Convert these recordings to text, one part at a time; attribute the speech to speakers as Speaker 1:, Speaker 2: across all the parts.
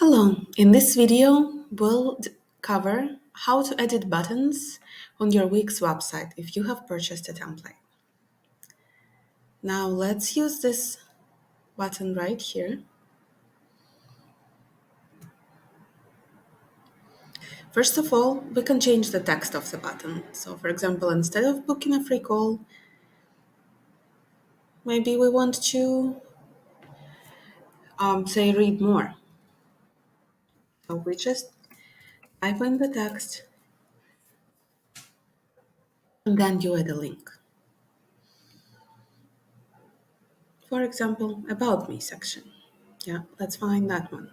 Speaker 1: Hello, in this video we'll cover how to edit buttons on your Wix website if you have purchased a template. Now let's use this button right here. First of all, we can change the text of the button. So for example, instead of booking a free call, maybe we want to say read more. So we just type in the text and then you add a link. For example, about me section. Yeah, let's find that one.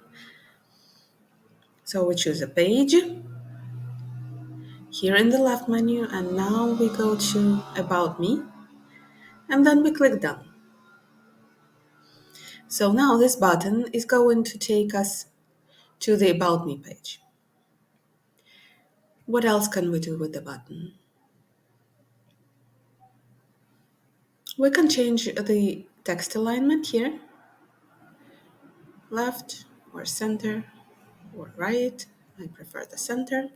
Speaker 1: So we choose a page here in the left menu, and now we go to About Me, and then we click Done. So now this button is going to take us to the About Me page. What else can we do with the button? We can change the text alignment here, left or center or right. I prefer the center.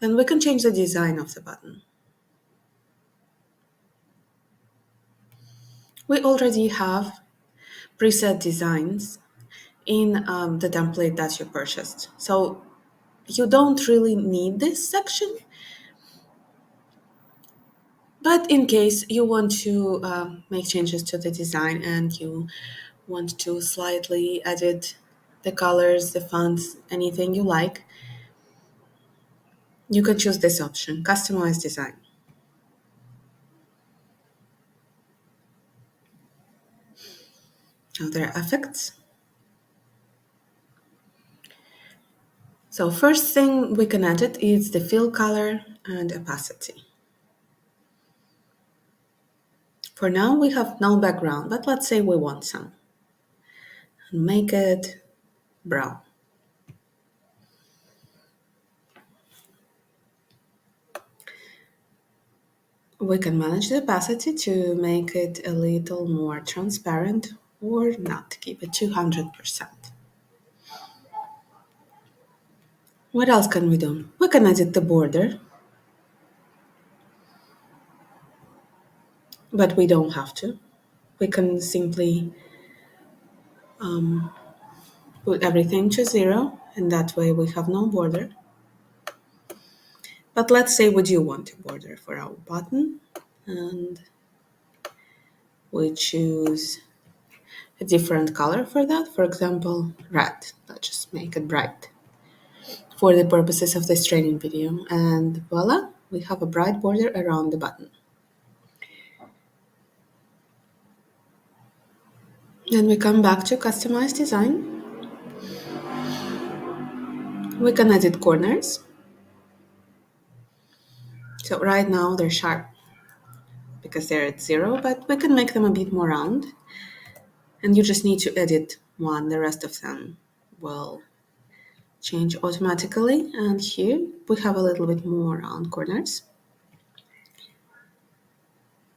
Speaker 1: Then we can change the design of the button. We already have preset designs in the template that you purchased. So you don't really need this section, but in case you want to make changes to the design and you want to slightly edit the colors, the fonts, anything you like, you can choose this option, Customize Design. Now there are effects. So first thing we can edit is the fill color and opacity. For now we have no background, but let's say we want some. And make it brown. We can manage the opacity to make it a little more transparent or not, keep it 200%. What else can we do? We can edit the border, but we don't have to. We can simply put everything to 0, and that way we have no border. But let's say we do want a border for our button, and we choose a different color for that. For example, red. Let's just make it bright for the purposes of this training video. And voila, we have a bright border around the button. Then we come back to Customize Design. We can edit corners. So right now they're sharp because they're at 0, but we can make them a bit more round. And you just need to edit one, the rest of them will change automatically. And here we have a little bit more round corners.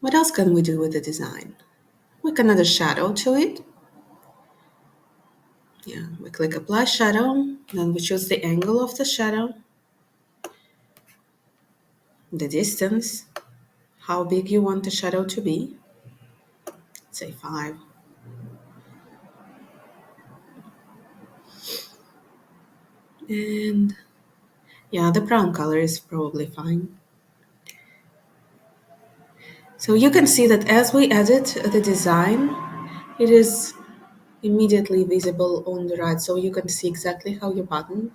Speaker 1: What else can we do with the design? We can add a shadow to it. Yeah, we click Apply Shadow, then we choose the angle of the shadow, the distance, how big you want the shadow to be, say 5. And yeah, the brown color is probably fine. So you can see that as we edit the design, it is immediately visible on the right, so you can see exactly how your button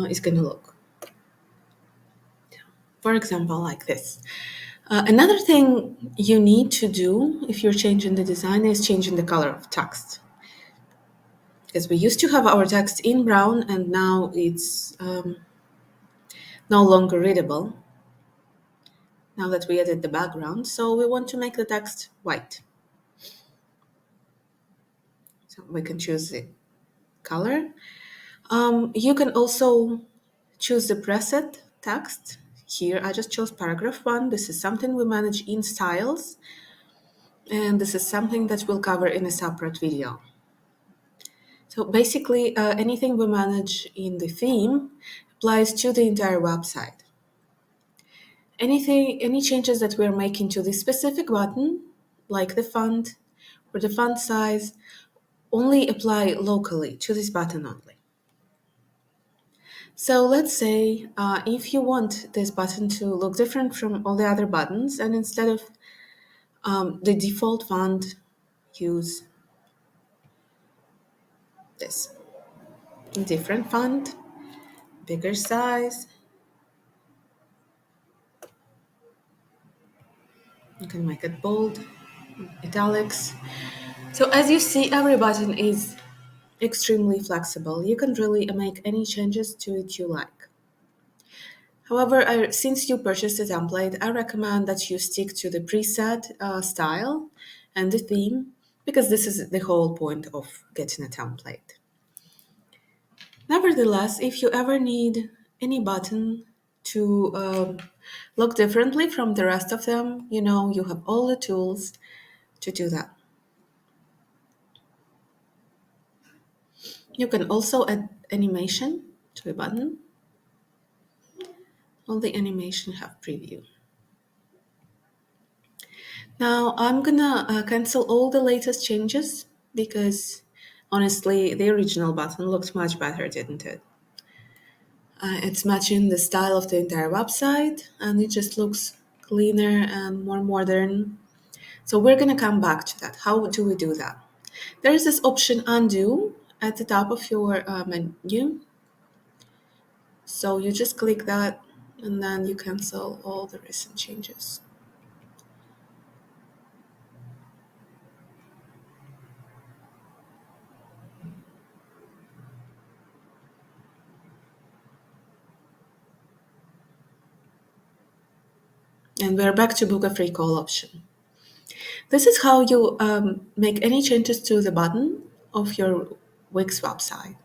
Speaker 1: is going to look. For example, like this. Another thing you need to do if you're changing the design is changing the color of text. Because we used to have our text in brown and now it's no longer readable now that we added the background. So we want to make the text white. So we can choose the color. You can also choose the preset text. Here I just chose paragraph 1. This is something we manage in styles. And this is something that we'll cover in a separate video. So basically, anything we manage in the theme applies to the entire website. Any changes that we're making to this specific button, like the font or the font size, only apply locally to this button only. So let's say if you want this button to look different from all the other buttons, and instead of the default font, use this different font, bigger size. You can make it bold, italics. So as you see, every button is extremely flexible. You can really make any changes to it you like. However, since you purchased a template, I recommend that you stick to the preset style and the theme because this is the whole point of getting a template. Nevertheless, if you ever need any button to look differently from the rest of them, you know you have all the tools to do that. You can also add animation to a button. All the animation have preview. Now I'm gonna cancel all the latest changes because honestly, the original button looked much better, didn't it? It's matching the style of the entire website and it just looks cleaner and more modern. So we're gonna come back to that. How do we do that? There is this option undo at the top of your menu. So you just click that and then you cancel all the recent changes. And we're back to book a free call option. This is how you make any changes to the button of your Wix website.